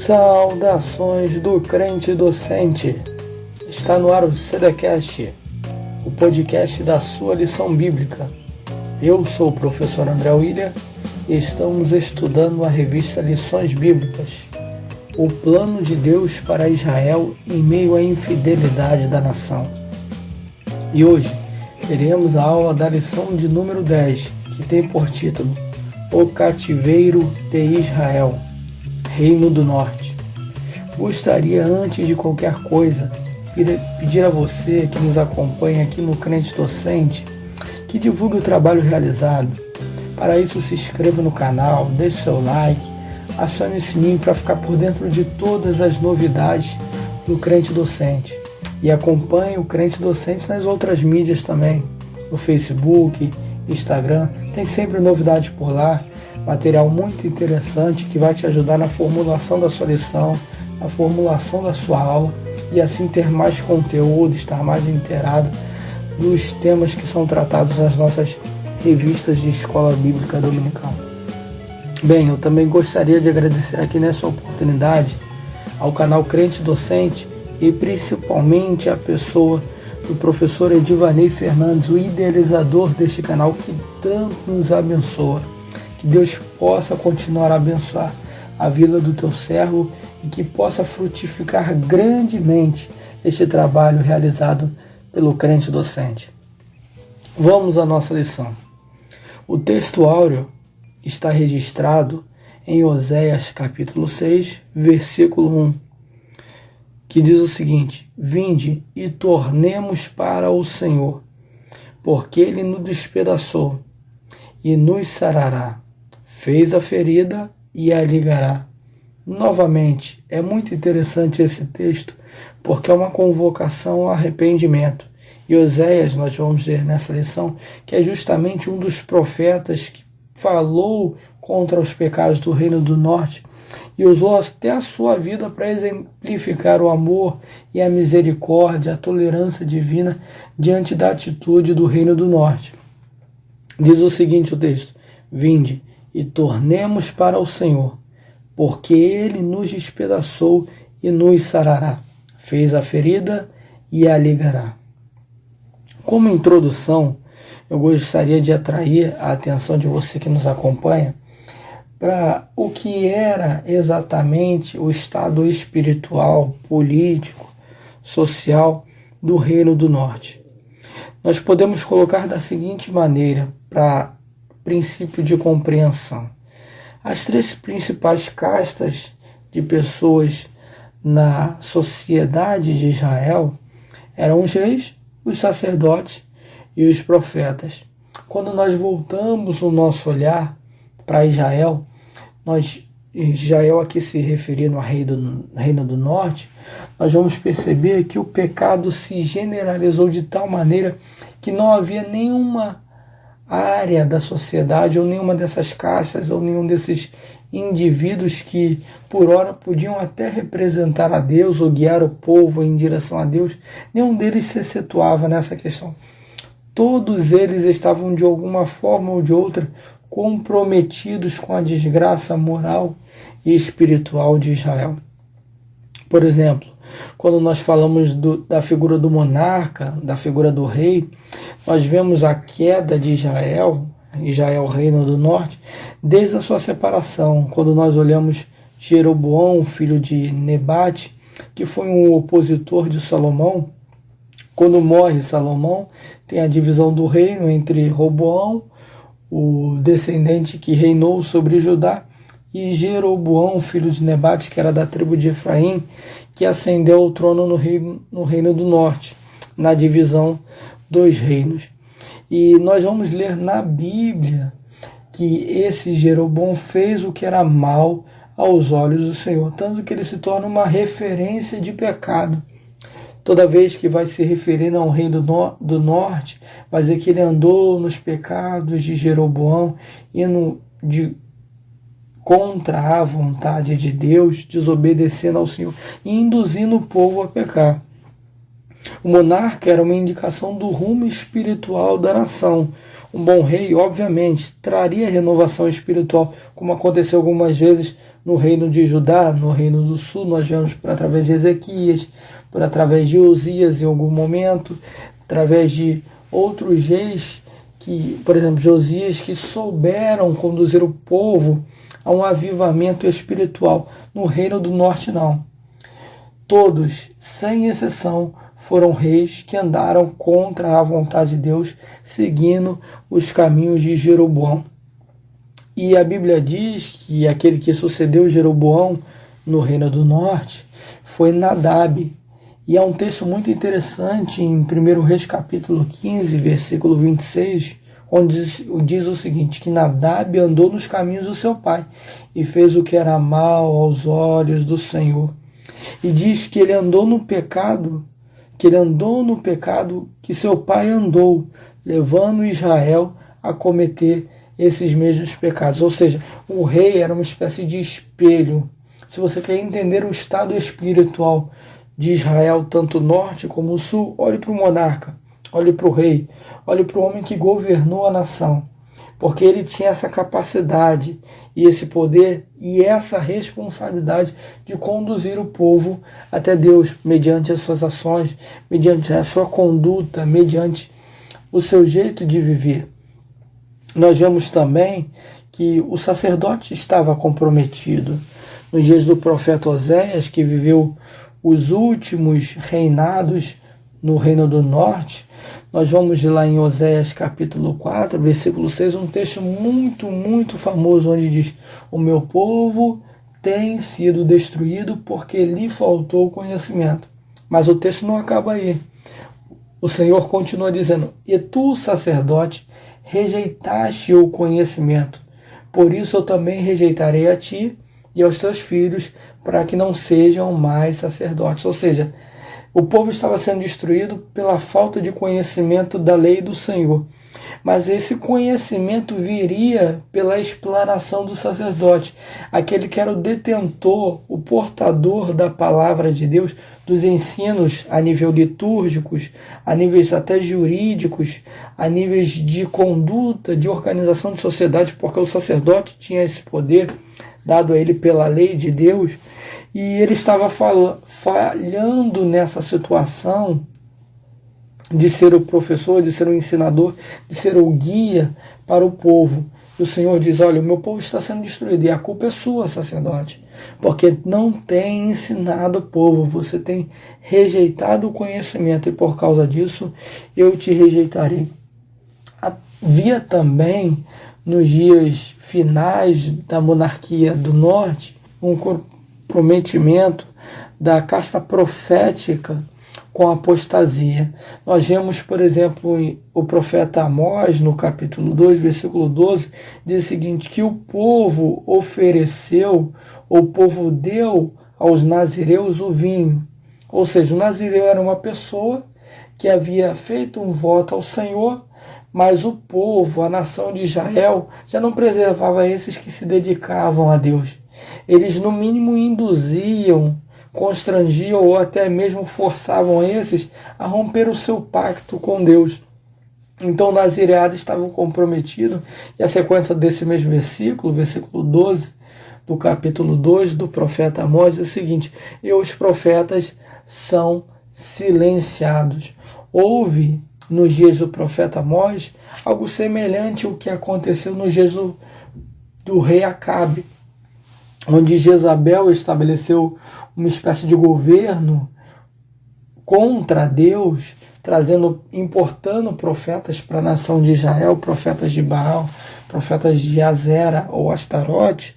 Saudações do crente docente. Está no ar o CDCast, o podcast da sua lição bíblica. Eu sou o professor André William e estamos estudando a revista Lições Bíblicas, o plano de Deus para Israel em meio à infidelidade da nação. E hoje teremos a aula da lição de número 10, que tem por título O Cativeiro de Israel, Reino do Norte. Gostaria, antes de qualquer coisa, pedir a você que nos acompanha aqui no Crente Docente que divulgue o trabalho realizado. Para isso, se inscreva no canal, deixe seu like, acione o sininho para ficar por dentro de todas as novidades do Crente Docente. E acompanhe o Crente Docente nas outras mídias também, no Facebook, Instagram, tem sempre novidades por lá. Material muito interessante que vai te ajudar na formulação da sua lição, na formulação da sua aula e assim ter mais conteúdo, estar mais inteirado dos temas que são tratados nas nossas revistas de escola bíblica dominical. Bem, eu também gostaria de agradecer aqui nessa oportunidade ao canal Crente Docente e principalmente à pessoa do professor Edivanei Fernandes, o idealizador deste canal que tanto nos abençoa. Que Deus possa continuar a abençoar a vida do teu servo e que possa frutificar grandemente este trabalho realizado pelo Crente Docente. Vamos à nossa lição. O texto áureo está registrado em Oséias capítulo 6, versículo 1, que diz o seguinte: Vinde e tornemos para o Senhor, porque Ele nos despedaçou e nos sarará. Fez a ferida e a ligará. Novamente, é muito interessante esse texto, porque é uma convocação ao arrependimento. E Oséias, nós vamos ver nessa lição, que é justamente um dos profetas que falou contra os pecados do Reino do Norte e usou até a sua vida para exemplificar o amor e a misericórdia, a tolerância divina diante da atitude do Reino do Norte. Diz o seguinte o texto: Vinde e tornemos para o Senhor, porque Ele nos despedaçou e nos sarará. Fez a ferida e a ligará. Como introdução, eu gostaria de atrair a atenção de você que nos acompanha para o que era exatamente o estado espiritual, político, social do Reino do Norte. Nós podemos colocar da seguinte maneira, para princípio de compreensão. As três principais castas de pessoas na sociedade de Israel eram os reis, os sacerdotes e os profetas. Quando nós voltamos o nosso olhar para Israel, Israel aqui se referindo ao Reino do Norte, nós vamos perceber que o pecado se generalizou de tal maneira que não havia nenhuma área da sociedade ou nenhuma dessas castas ou nenhum desses indivíduos que por ora podiam até representar a Deus ou guiar o povo em direção a Deus, nenhum deles se situava nessa questão. Todos eles estavam de alguma forma ou de outra comprometidos com a desgraça moral e espiritual de Israel. Por exemplo, quando nós falamos da figura do monarca, da figura do rei, nós vemos a queda de Israel, Reino do Norte, desde a sua separação. Quando nós olhamos Jeroboão, filho de Nebate, que foi um opositor de Salomão, quando morre Salomão, tem a divisão do reino entre Roboão, o descendente que reinou sobre Judá, e Jeroboão, filho de Nebate, que era da tribo de Efraim, que ascendeu ao trono no Reino do Norte, na divisão dos reinos. E nós vamos ler na Bíblia que esse Jeroboão fez o que era mal aos olhos do Senhor, tanto que ele se torna uma referência de pecado. Toda vez que vai se referir ao Reino do Norte, vai dizer que ele andou nos pecados de Jeroboão, indo contra a vontade de Deus, desobedecendo ao Senhor e induzindo o povo a pecar. O monarca era uma indicação do rumo espiritual da nação. Um bom rei, obviamente, traria renovação espiritual, como aconteceu algumas vezes no reino de Judá, no reino do sul, nós vemos por através de Ezequias, por através de Osias em algum momento, através de outros reis, que, por exemplo, Josias, que souberam conduzir o povo a um avivamento espiritual. No reino do norte, não. Todos, sem exceção, foram reis que andaram contra a vontade de Deus, seguindo os caminhos de Jeroboão. E a Bíblia diz que aquele que sucedeu Jeroboão no reino do norte foi Nadab. E é um texto muito interessante em 1 Reis capítulo 15, versículo 26, onde diz o seguinte, que Nadab andou nos caminhos do seu pai e fez o que era mal aos olhos do Senhor. E diz que ele andou no pecado, que seu pai andou, levando Israel a cometer esses mesmos pecados. Ou seja, o rei era uma espécie de espelho. Se você quer entender o estado espiritual de Israel, tanto o norte como o sul, olhe para o monarca, olhe para o rei, olhe para o homem que governou a nação, porque ele tinha essa capacidade e esse poder e essa responsabilidade de conduzir o povo até Deus, mediante as suas ações, mediante a sua conduta, mediante o seu jeito de viver. Nós vemos também que o sacerdote estava comprometido. Nos dias do profeta Oséias, que viveu os últimos reinados no reino do norte, nós vamos lá em Oséias capítulo 4, versículo 6, um texto muito famoso, onde diz: o meu povo tem sido destruído porque lhe faltou conhecimento. Mas o texto não acaba aí. O Senhor continua dizendo: e tu, sacerdote, rejeitaste o conhecimento, por isso eu também rejeitarei a ti e aos teus filhos, para que não sejam mais sacerdotes. Ou seja, o povo estava sendo destruído pela falta de conhecimento da lei do Senhor. Mas esse conhecimento viria pela explanação do sacerdote, aquele que era o detentor, o portador da palavra de Deus, dos ensinos a nível litúrgicos, a níveis até jurídicos, a níveis de conduta, de organização de sociedade, porque o sacerdote tinha esse poder dado a ele pela lei de Deus, e ele estava falhando nessa situação de ser o professor, de ser o ensinador, de ser o guia para o povo. E o Senhor diz: olha, o meu povo está sendo destruído, e a culpa é sua, sacerdote, porque não tem ensinado o povo, você tem rejeitado o conhecimento, e por causa disso eu te rejeitarei. Havia também, nos dias finais da monarquia do norte, um comprometimento da casta profética com a apostasia. Nós vemos, por exemplo, o profeta Amós, no capítulo 2, versículo 12, diz o seguinte, que o povo ofereceu, o povo deu aos nazireus o vinho. Ou seja, o nazireu era uma pessoa que havia feito um voto ao Senhor, mas o povo, a nação de Israel, já não preservava esses que se dedicavam a Deus. Eles, no mínimo, induziam, constrangiam ou até mesmo forçavam esses a romper o seu pacto com Deus. Então o nazireado estava comprometido, e a sequência desse mesmo versículo, versículo 12 do capítulo 2 do profeta Amós, é o seguinte: e os profetas são silenciados. Houve, nos dias do profeta Amós, algo semelhante ao que aconteceu nos dias do rei Acabe, onde Jezabel estabeleceu uma espécie de governo contra Deus, importando profetas para a nação de Israel, profetas de Baal, profetas de Azera ou Astarote,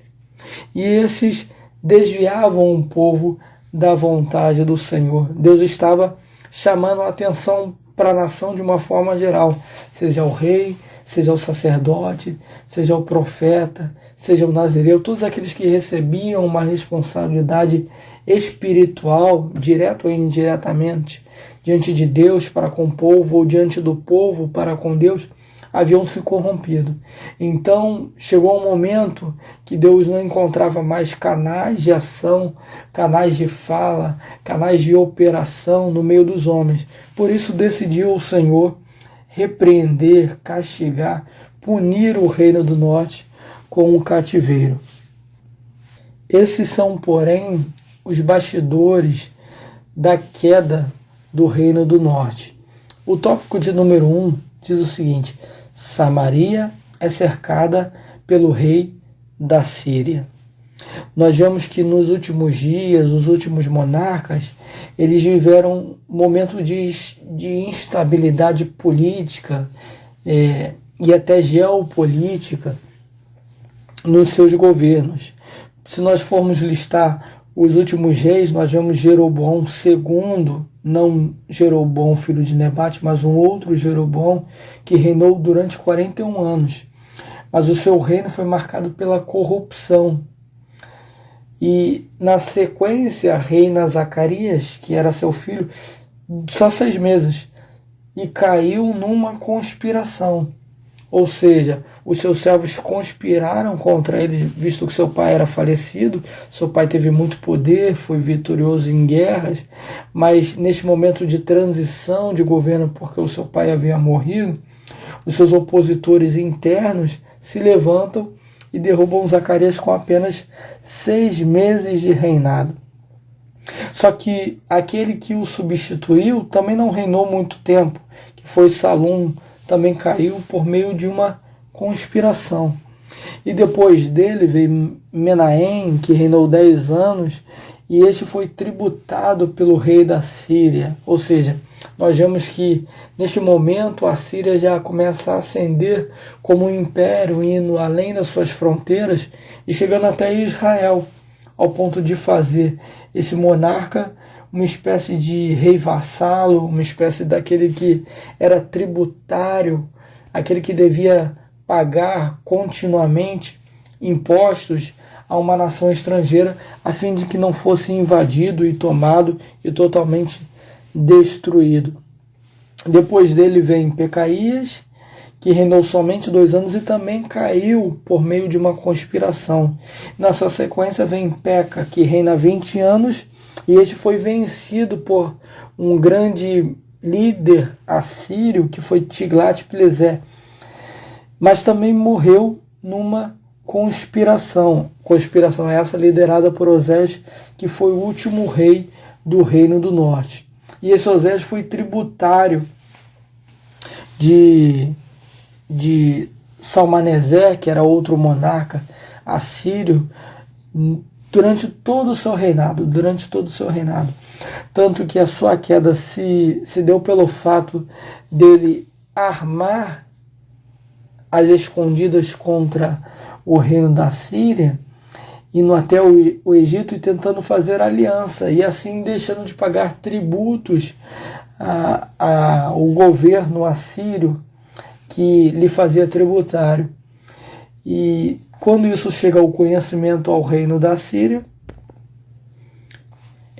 e esses desviavam o povo da vontade do Senhor. Deus estava chamando a atenção para a nação de uma forma geral, seja o rei, seja o sacerdote, seja o profeta, seja o nazireu, todos aqueles que recebiam uma responsabilidade espiritual, direto ou indiretamente, diante de Deus para com o povo, ou diante do povo para com Deus, haviam se corrompido. Então chegou um momento que Deus não encontrava mais canais de ação, canais de fala, canais de operação no meio dos homens. Por isso decidiu o Senhor repreender, castigar, punir o reino do norte com o cativeiro. Esses são, porém, os bastidores da queda do Reino do Norte. O tópico de número 1 diz o seguinte: Samaria é cercada pelo rei da Síria. Nós vemos que nos últimos dias, os últimos monarcas, eles viveram um momento de instabilidade política e até geopolítica nos seus governos. Se nós formos listar os últimos reis, nós vemos Jeroboão II, não Jeroboão filho de Nebate, mas um outro Jeroboão que reinou durante 41 anos. Mas o seu reino foi marcado pela corrupção. E na sequência reina Zacarias, que era seu filho, só 6 meses, e caiu numa conspiração. Ou seja, os seus servos conspiraram contra ele, visto que seu pai era falecido. Seu pai teve muito poder, foi vitorioso em guerras, mas neste momento de transição de governo, porque o seu pai havia morrido, os seus opositores internos se levantam e derrubam Zacarias com apenas 6 meses de reinado. Só que aquele que o substituiu também não reinou muito tempo, que foi Salum, também caiu por meio de uma conspiração. E depois dele veio Menahem, que reinou 10 anos, e este foi tributado pelo rei da Síria. Ou seja, nós vemos que neste momento a Síria já começa a ascender como um império, indo além das suas fronteiras e chegando até Israel, ao ponto de fazer esse monarca uma espécie de rei vassalo, uma espécie daquele que era tributário, aquele que devia pagar continuamente impostos a uma nação estrangeira, a fim de que não fosse invadido e tomado e totalmente destruído. Depois dele vem Pecaías, que reinou somente 2 anos e também caiu por meio de uma conspiração. Na sua sequência vem Peca, que reina 20 anos, e este foi vencido por um grande líder assírio, que foi Tiglat-Pileser, mas também morreu numa conspiração. Conspiração essa liderada por Osés, que foi o último rei do Reino do Norte. E esse Osés foi tributário de Salmaneser, que era outro monarca assírio, durante todo o seu reinado. Tanto que a sua queda se deu pelo fato dele armar as escondidas contra o reino da Síria, indo até o Egito e tentando fazer aliança, e assim deixando de pagar tributos ao governo assírio que lhe fazia tributário. E quando isso chega ao conhecimento ao reino da Síria,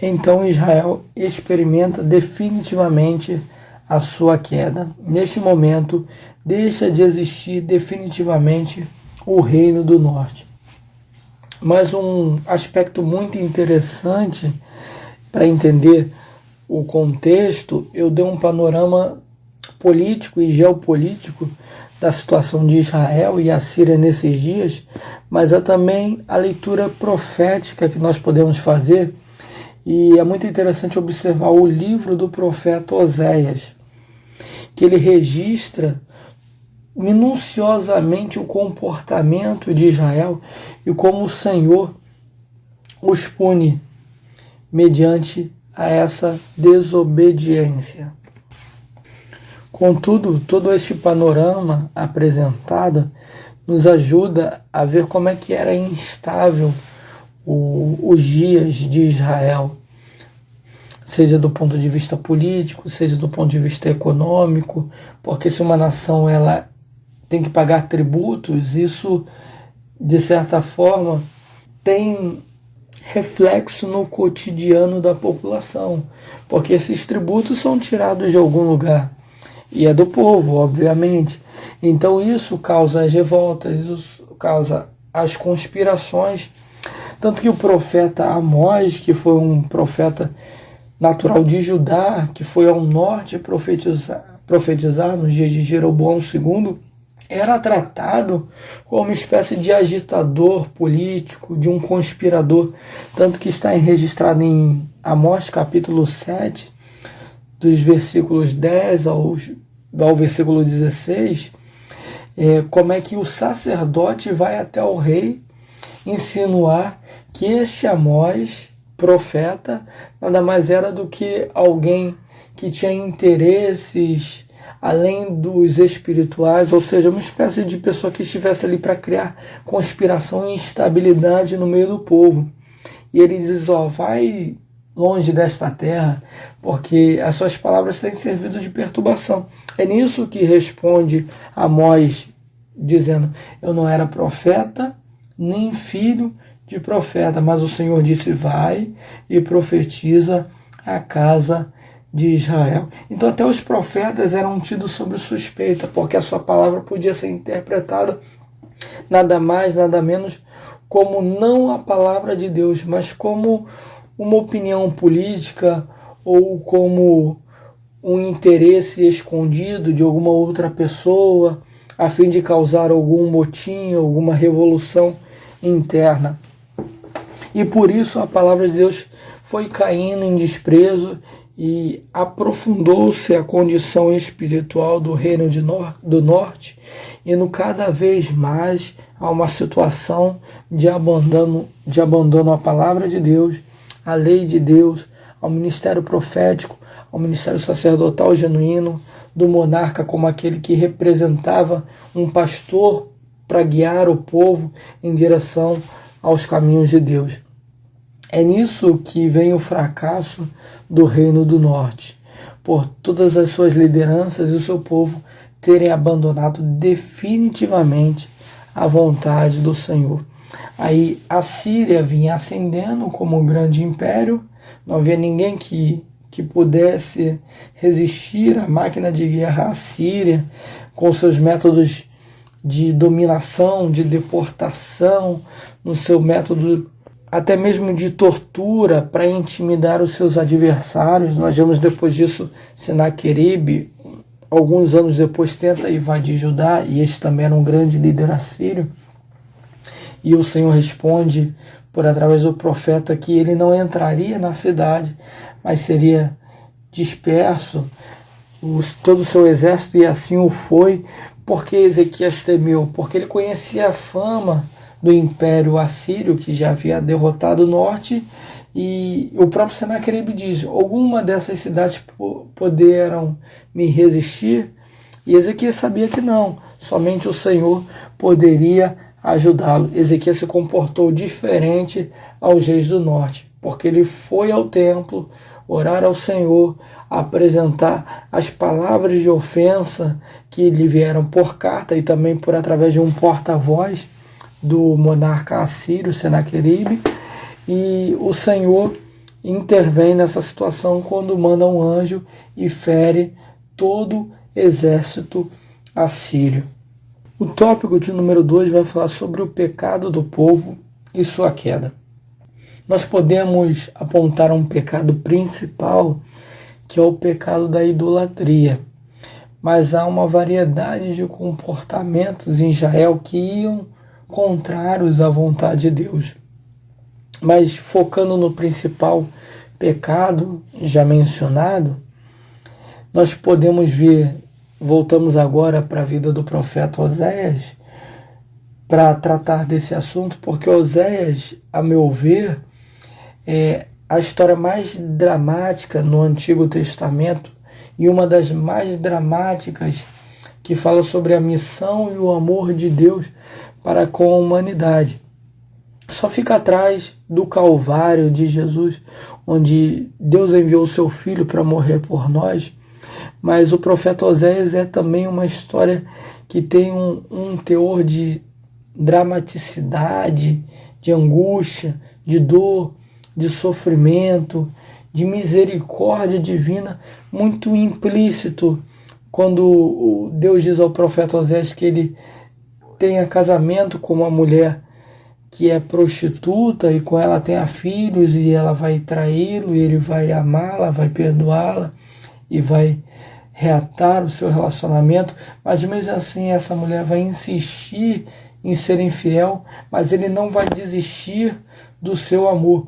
então Israel experimenta definitivamente a sua queda. Neste momento, deixa de existir definitivamente o Reino do Norte. Mas um aspecto muito interessante para entender o contexto, eu dei um panorama político e geopolítico da situação de Israel e a Síria nesses dias, mas é também a leitura profética que nós podemos fazer, e é muito interessante observar o livro do profeta Oséias, que ele registra minuciosamente o comportamento de Israel e como o Senhor os pune mediante a essa desobediência. Contudo, todo este panorama apresentado nos ajuda a ver como é que era instável os dias de Israel, seja do ponto de vista político, seja do ponto de vista econômico, porque se uma nação ela tem que pagar tributos, isso, de certa forma, tem reflexo no cotidiano da população, porque esses tributos são tirados de algum lugar, e é do povo, obviamente. Então isso causa as revoltas, isso causa as conspirações, tanto que o profeta Amós, que foi um profeta natural de Judá, que foi ao norte profetizar nos dias de Jeroboão II, era tratado como uma espécie de agitador político, de um conspirador, tanto que está registrado em Amós capítulo 7, dos versículos 10 ao versículo 16, como é que o sacerdote vai até o rei insinuar que este Amós, profeta, nada mais era do que alguém que tinha interesses além dos espirituais, ou seja, uma espécie de pessoa que estivesse ali para criar conspiração e instabilidade no meio do povo. E ele diz, vai longe desta terra, porque as suas palavras têm servido de perturbação. É nisso que responde Amós, dizendo, eu não era profeta, nem filho de profeta, mas o Senhor disse, vai e profetiza a casa de Israel. Então até os profetas eram tidos sob suspeita, porque a sua palavra podia ser interpretada nada mais, nada menos como não a palavra de Deus, mas como uma opinião política ou como um interesse escondido de alguma outra pessoa a fim de causar algum motim, alguma revolução interna. E por isso a palavra de Deus foi caindo em desprezo e aprofundou-se a condição espiritual do reino do norte, indo cada vez mais a uma situação de abandono à palavra de Deus, à lei de Deus, ao ministério profético, ao ministério sacerdotal genuíno, do monarca como aquele que representava um pastor para guiar o povo em direção aos caminhos de Deus. É nisso que vem o fracasso do Reino do Norte, por todas as suas lideranças e o seu povo terem abandonado definitivamente a vontade do Senhor. Aí a Síria vinha ascendendo como um grande império, não havia ninguém que pudesse resistir à máquina de guerra assíria, com seus métodos de dominação, de deportação, no seu método até mesmo de tortura para intimidar os seus adversários. Nós vemos depois disso Senaqueribe, alguns anos depois, tenta invadir Judá, e este também era um grande líder assírio, e o Senhor responde por através do profeta que ele não entraria na cidade, mas seria disperso todo o seu exército, e assim o foi. Porque Ezequias temeu? Porque ele conhecia a fama do império assírio, que já havia derrotado o norte, e o próprio Senaqueribe diz, alguma dessas cidades poderam me resistir? E Ezequias sabia que não, somente o Senhor poderia ajudá-lo. Ezequias se comportou diferente aos reis do norte, porque ele foi ao templo orar ao Senhor, apresentar as palavras de ofensa que lhe vieram por carta e também por através de um porta-voz do monarca assírio, Senaqueribe, e o Senhor intervém nessa situação quando manda um anjo e fere todo o exército assírio. O tópico de número 2 vai falar sobre o pecado do povo e sua queda. Nós podemos apontar um pecado principal, que é o pecado da idolatria, mas há uma variedade de comportamentos em Israel que iam contrários à vontade de Deus. Mas focando no principal pecado já mencionado, nós podemos ver, voltamos agora para a vida do profeta Oséias, para tratar desse assunto, porque Oséias, a meu ver, é a história mais dramática no Antigo Testamento e uma das mais dramáticas que fala sobre a missão e o amor de Deus para com a humanidade. Só fica atrás do Calvário de Jesus, onde Deus enviou o seu Filho para morrer por nós, mas o profeta Oséias é também uma história que tem um teor de dramaticidade, de angústia, de dor, de sofrimento, de misericórdia divina, muito implícito, quando Deus diz ao profeta Oséias que ele tenha casamento com uma mulher que é prostituta e com ela tenha filhos, e ela vai traí-lo, e ele vai amá-la, vai perdoá-la e vai reatar o seu relacionamento, mas mesmo assim essa mulher vai insistir em ser infiel, mas ele não vai desistir do seu amor.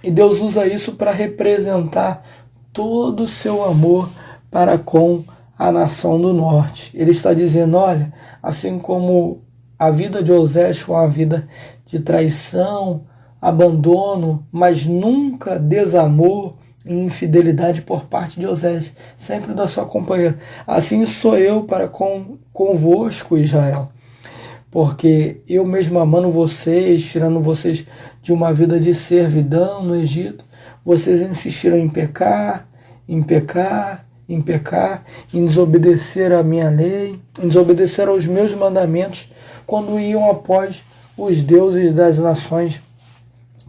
E Deus usa isso para representar todo o seu amor para com a nação do norte. Ele está dizendo, olha, assim como a vida de Osés foi uma vida de traição, abandono, mas nunca desamor e infidelidade por parte de Osés, sempre da sua companheira. Assim sou eu para convosco, Israel. Porque eu mesmo amando vocês, tirando vocês de uma vida de servidão no Egito, vocês insistiram em pecar, em desobedecer a minha lei, em desobedecer aos meus mandamentos, quando iam após os deuses das nações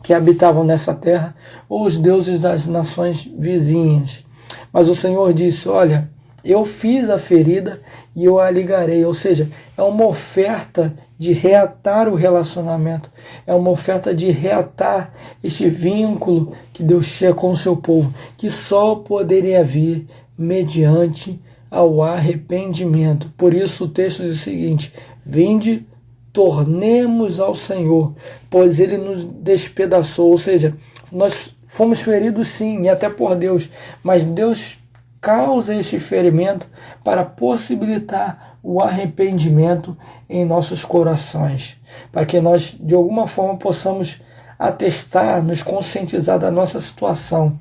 que habitavam nessa terra, ou os deuses das nações vizinhas. Mas o Senhor disse, olha, eu fiz a ferida e eu a ligarei. Ou seja, é uma oferta de reatar o relacionamento. É uma oferta de reatar este vínculo que Deus tinha com o seu povo, que só poderia vir mediante ao arrependimento. Por isso o texto diz o seguinte, vinde, tornemos ao Senhor, pois Ele nos despedaçou. Ou seja, nós fomos feridos sim, e até por Deus, mas Deus causa este ferimento para possibilitar o arrependimento em nossos corações, para que nós de alguma forma possamos atestar, nos conscientizar da nossa situação,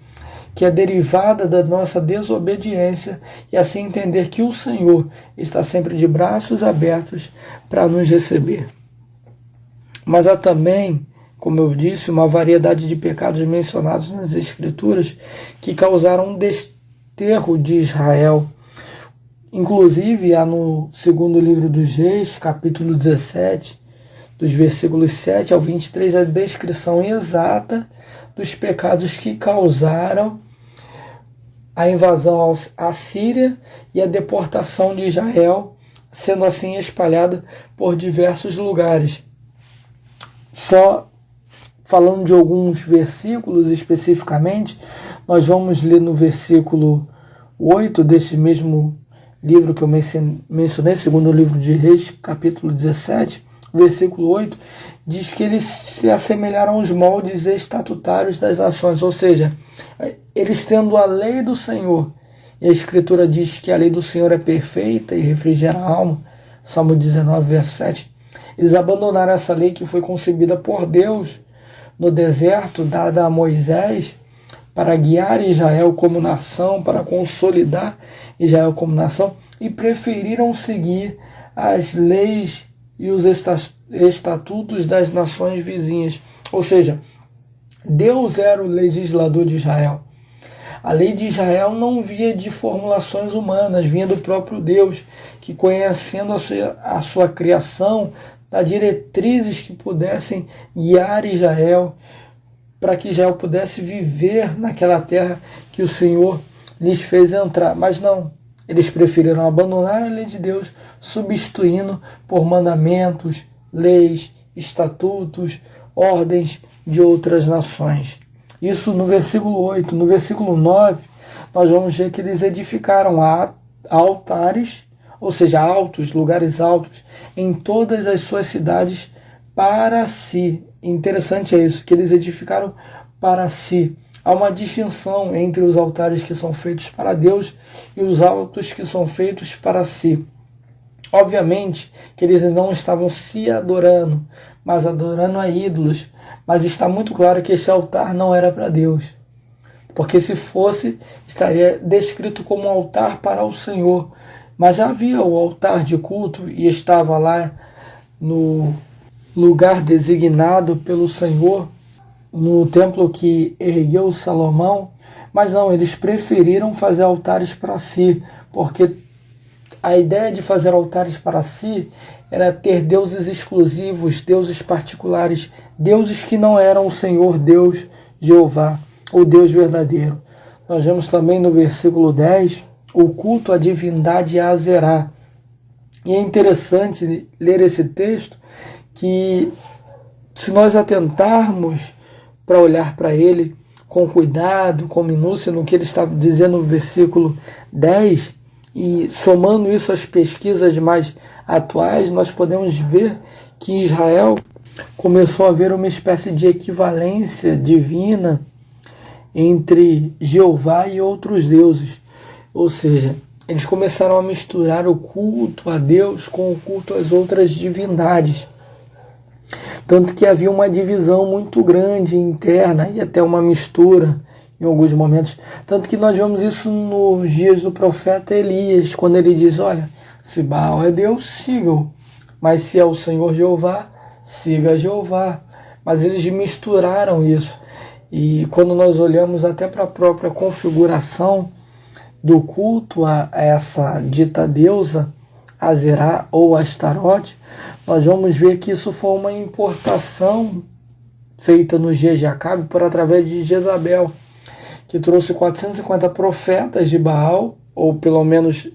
que é derivada da nossa desobediência, e assim entender que o Senhor está sempre de braços abertos para nos receber. Mas há também, como eu disse, uma variedade de pecados mencionados nas Escrituras que causaram um desterro de Israel. Inclusive, há no segundo livro dos Reis, capítulo 17, dos versículos 7 ao 23, a descrição exata dos pecados que causaram a invasão à Síria e a deportação de Israel, sendo assim espalhada por diversos lugares. Só falando de alguns versículos especificamente, nós vamos ler no versículo 8 desse mesmo livro que eu mencionei, segundo o livro de Reis, capítulo 17, versículo 8, diz que eles se assemelharam aos moldes estatutários das nações, ou seja, eles tendo a lei do Senhor, e a Escritura diz que a lei do Senhor é perfeita e refrigera a alma, Salmo 19, verso 7, eles abandonaram essa lei que foi concebida por Deus no deserto, dada a Moisés, para guiar Israel como nação, para consolidar Israel como nação, e preferiram seguir as leis e os estatutos das nações vizinhas. Ou seja, Deus era o legislador de Israel. A lei de Israel não vinha de formulações humanas, vinha do próprio Deus, que conhecendo a sua criação, dá diretrizes que pudessem guiar Israel, para que Israel pudesse viver naquela terra que o Senhor lhes fez entrar. Mas não, eles preferiram abandonar a lei de Deus, substituindo por mandamentos, leis, estatutos, ordens de outras nações. Isso no versículo 8. No versículo 9, nós vamos ver que eles edificaram altares, ou seja, altos, lugares altos, em todas as suas cidades para si. Interessante é isso, que eles edificaram para si. Há uma distinção entre os altares que são feitos para Deus e os altos que são feitos para si. Obviamente que eles não estavam se adorando, mas adorando a ídolos. Mas está muito claro que esse altar não era para Deus. Porque se fosse, estaria descrito como um altar para o Senhor. Mas já havia o altar de culto e estava lá no lugar designado pelo Senhor, no templo que ergueu Salomão, mas não, eles preferiram fazer altares para si, porque a ideia de fazer altares para si era ter deuses exclusivos, deuses particulares, deuses que não eram o Senhor Deus Jeová, o Deus verdadeiro. Nós vemos também no versículo 10 o culto à divindade Azerá. E é interessante ler esse texto, que se nós atentarmos para olhar para ele, com cuidado, com minúcia, no que ele está dizendo no versículo 10, e somando isso às pesquisas mais atuais, nós podemos ver que em Israel começou a haver uma espécie de equivalência divina entre Jeová e outros deuses. Ou seja, eles começaram a misturar o culto a Deus com o culto às outras divindades. Tanto que havia uma divisão muito grande interna e até uma mistura em alguns momentos. Tanto que nós vemos isso nos dias do profeta Elias, quando ele diz, olha, se Baal é Deus, siga-o. Mas se é o Senhor Jeová, siga Jeová. Mas eles misturaram isso. E quando nós olhamos até para a própria configuração do culto a essa dita deusa, Azerá ou Astarote, nós vamos ver que isso foi uma importação feita nos dias de Acabe por através de Jezabel, que trouxe 450 profetas de Baal, ou pelo menos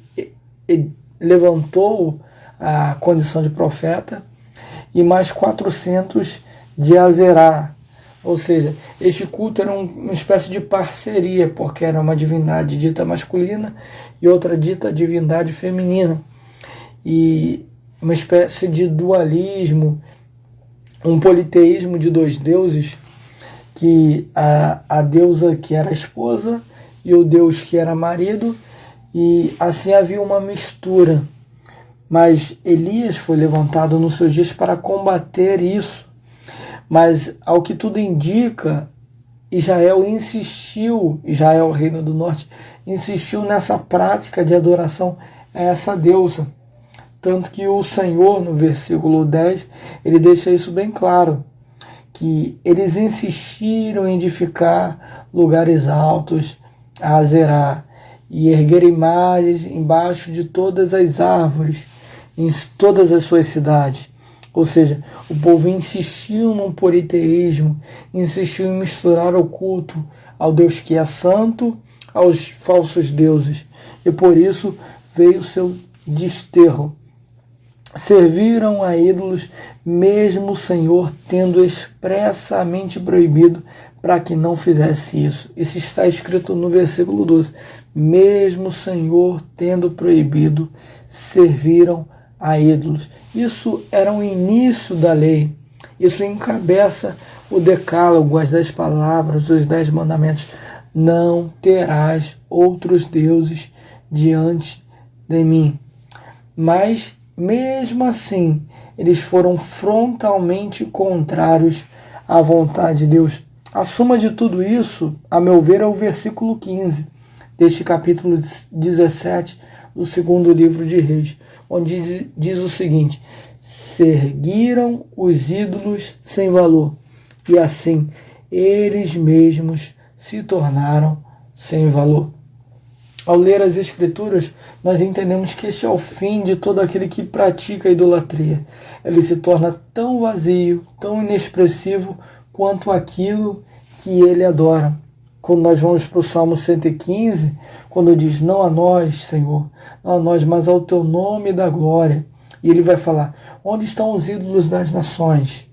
levantou a condição de profeta, e mais 400 de Azerá. Ou seja, este culto era uma espécie de parceria, porque era uma divindade dita masculina e outra dita divindade feminina. E uma espécie de dualismo, um politeísmo de dois deuses, que a deusa que era esposa e o deus que era marido, e assim havia uma mistura. Mas Elias foi levantado nos seus dias para combater isso. Mas, ao que tudo indica, Israel, o reino do norte, insistiu nessa prática de adoração a essa deusa. Tanto que o Senhor, no versículo 10, ele deixa isso bem claro, que eles insistiram em edificar lugares altos a Azerá e erguer imagens embaixo de todas as árvores, em todas as suas cidades. Ou seja, o povo insistiu num politeísmo, insistiu em misturar o culto ao Deus que é santo aos falsos deuses. E por isso veio o seu desterro. Serviram a ídolos, mesmo o Senhor tendo expressamente proibido para que não fizesse isso. Isso está escrito no versículo 12. Mesmo o Senhor tendo proibido, serviram a ídolos. Isso era o início da lei. Isso encabeça o decálogo, as 10 palavras, os 10 mandamentos. Não terás outros deuses diante de mim. Mas, mesmo assim, eles foram frontalmente contrários à vontade de Deus. A suma de tudo isso, a meu ver, é o versículo 15 deste capítulo 17 do segundo livro de Reis, onde diz o seguinte: seguiram os ídolos sem valor, e assim eles mesmos se tornaram sem valor. Ao ler as Escrituras, nós entendemos que este é o fim de todo aquele que pratica a idolatria. Ele se torna tão vazio, tão inexpressivo, quanto aquilo que ele adora. Quando nós vamos para o Salmo 115, quando diz, não a nós, Senhor, não a nós, mas ao teu nome da glória. E ele vai falar, onde estão os ídolos das nações?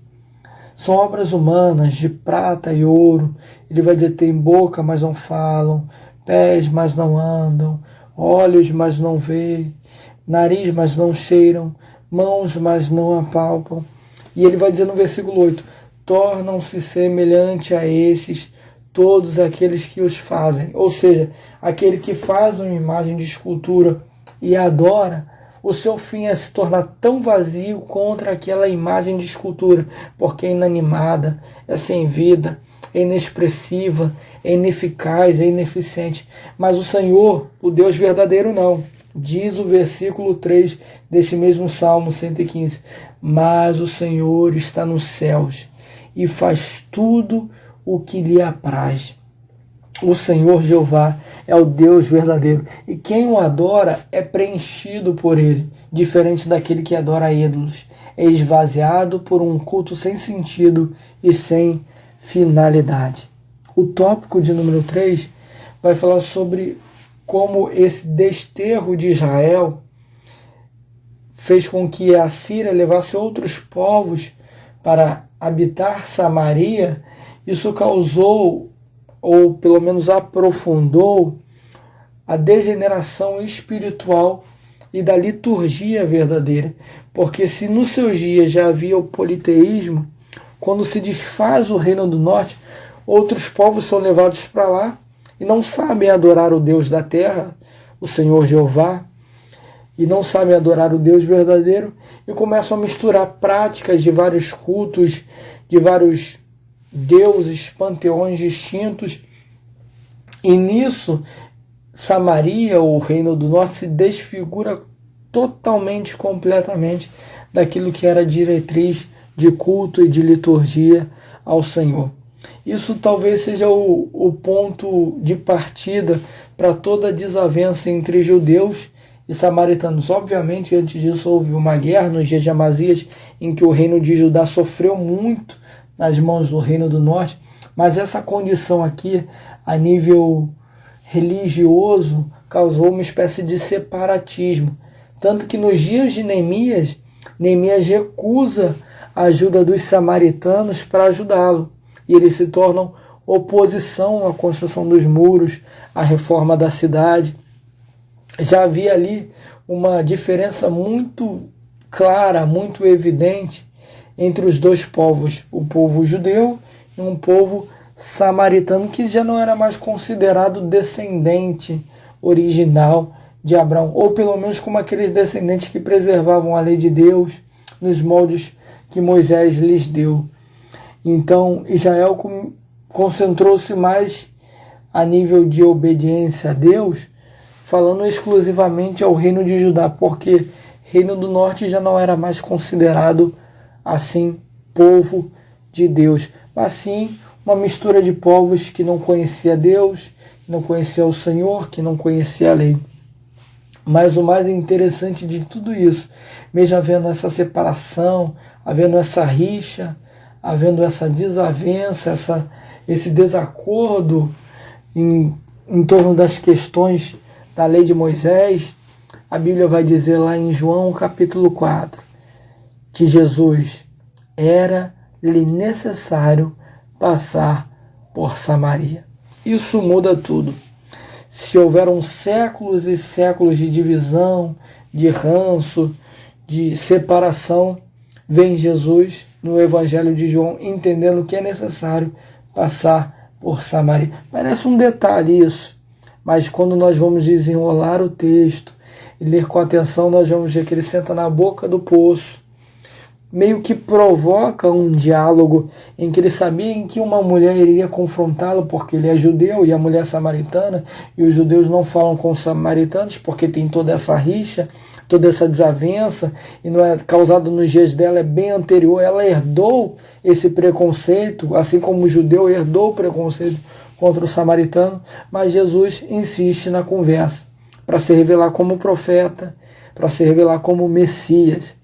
São obras humanas, de prata e ouro. Ele vai dizer, tem boca, mas não falam, pés, mas não andam, olhos, mas não veem, nariz, mas não cheiram, mãos, mas não apalpam. E ele vai dizer no versículo 8, tornam-se semelhante a estes todos aqueles que os fazem. Ou seja, aquele que faz uma imagem de escultura e adora, o seu fim é se tornar tão vazio contra aquela imagem de escultura, porque é inanimada, é sem vida, é inexpressiva, é ineficaz, é ineficiente. Mas o Senhor, o Deus verdadeiro, não. Diz o versículo 3 deste mesmo Salmo 115, mas o Senhor está nos céus e faz tudo o que lhe apraz. O Senhor Jeová é o Deus verdadeiro, e quem o adora é preenchido por ele, diferente daquele que adora ídolos. É esvaziado por um culto sem sentido e sem finalidade. O tópico de número 3 vai falar sobre como esse desterro de Israel fez com que a Síria levasse outros povos para habitar Samaria. Isso causou ou pelo menos aprofundou, a degeneração espiritual e da liturgia verdadeira. Porque se nos seus dias já havia o politeísmo, quando se desfaz o Reino do Norte, outros povos são levados para lá e não sabem adorar o Deus da terra, o Senhor Jeová, e não sabem adorar o Deus verdadeiro, e começam a misturar práticas de vários cultos, de vários deuses, panteões distintos, e nisso Samaria, ou o Reino do Norte, se desfigura totalmente, completamente daquilo que era a diretriz de culto e de liturgia ao Senhor. Isso talvez seja o ponto de partida para toda a desavença entre judeus e samaritanos. Obviamente, antes disso houve uma guerra nos dias de Amazias, em que o reino de Judá sofreu muito nas mãos do Reino do Norte, mas essa condição aqui, a nível religioso, causou uma espécie de separatismo. Tanto que nos dias de Neemias recusa a ajuda dos samaritanos para ajudá-lo. E eles se tornam oposição à construção dos muros, à reforma da cidade. Já havia ali uma diferença muito clara, muito evidente entre os dois povos, o povo judeu e um povo samaritano, que já não era mais considerado descendente original de Abraão, ou pelo menos como aqueles descendentes que preservavam a lei de Deus nos moldes que Moisés lhes deu. Então Israel concentrou-se mais a nível de obediência a Deus, falando exclusivamente ao reino de Judá, porque Reino do Norte já não era mais considerado assim povo de Deus, mas sim uma mistura de povos que não conhecia Deus, que não conhecia o Senhor, que não conhecia a lei. Mas o mais interessante de tudo isso, mesmo havendo essa separação, havendo essa rixa, havendo essa desavença, esse desacordo em torno das questões da lei de Moisés, a Bíblia vai dizer lá em João capítulo 4, que Jesus era-lhe necessário passar por Samaria. Isso muda tudo. Se houveram séculos e séculos de divisão, de ranço, de separação, vem Jesus no Evangelho de João entendendo que é necessário passar por Samaria. Parece um detalhe isso, mas quando nós vamos desenrolar o texto e ler com atenção, nós vamos ver que ele senta na boca do poço, meio que provoca um diálogo em que ele sabia em que uma mulher iria confrontá-lo, porque ele é judeu e a mulher é samaritana, e os judeus não falam com os samaritanos porque tem toda essa rixa, toda essa desavença, e não é causado nos dias dela, é bem anterior. Ela herdou esse preconceito, assim como o judeu herdou o preconceito contra o samaritano, mas Jesus insiste na conversa para se revelar como profeta, para se revelar como Messias.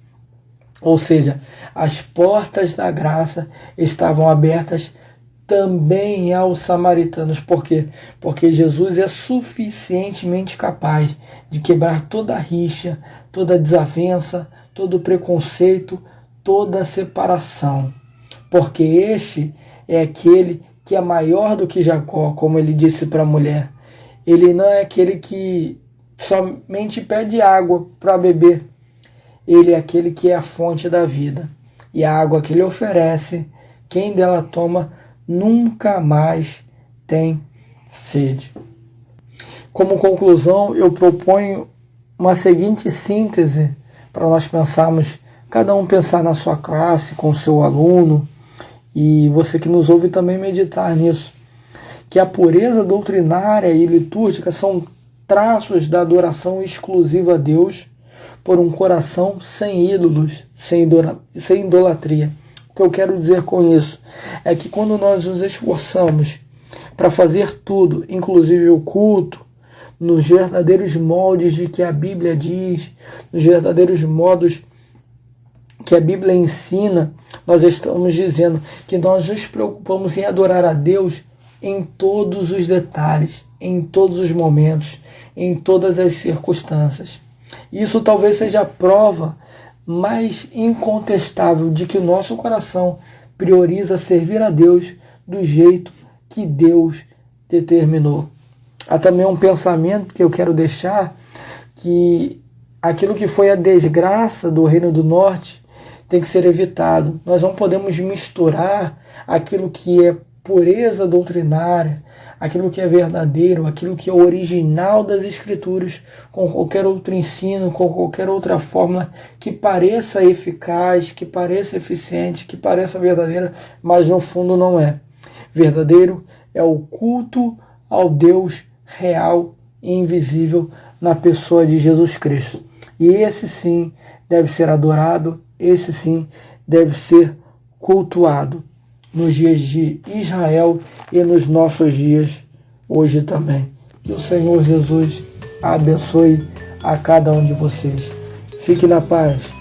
Ou seja, as portas da graça estavam abertas também aos samaritanos. Por quê? Porque Jesus é suficientemente capaz de quebrar toda a rixa, toda a desavença, todo o preconceito, toda a separação. Porque este é aquele que é maior do que Jacó, como ele disse para a mulher. Ele não é aquele que somente pede água para beber. Ele é aquele que é a fonte da vida. E a água que ele oferece, quem dela toma, nunca mais tem sede. Como conclusão, eu proponho uma seguinte síntese para nós pensarmos, cada um pensar na sua classe, com o seu aluno, e você que nos ouve também meditar nisso, que a pureza doutrinária e litúrgica são traços da adoração exclusiva a Deus, por um coração sem ídolos, sem idolatria. O que eu quero dizer com isso é que quando nós nos esforçamos para fazer tudo, inclusive o culto, nos verdadeiros moldes de que a Bíblia diz, nos verdadeiros modos que a Bíblia ensina, nós estamos dizendo que nós nos preocupamos em adorar a Deus em todos os detalhes, em todos os momentos, em todas as circunstâncias. Isso talvez seja a prova mais incontestável de que o nosso coração prioriza servir a Deus do jeito que Deus determinou. Há também um pensamento que eu quero deixar, que aquilo que foi a desgraça do Reino do Norte tem que ser evitado. Nós não podemos misturar aquilo que é pureza doutrinária, aquilo que é verdadeiro, aquilo que é original das Escrituras, com qualquer outro ensino, com qualquer outra fórmula que pareça eficaz, que pareça eficiente, que pareça verdadeira, mas no fundo não é. Verdadeiro é o culto ao Deus real e invisível na pessoa de Jesus Cristo. E esse sim deve ser adorado, esse sim deve ser cultuado nos dias de Israel e nos nossos dias hoje também. Que o Senhor Jesus abençoe a cada um de vocês. Fique na paz.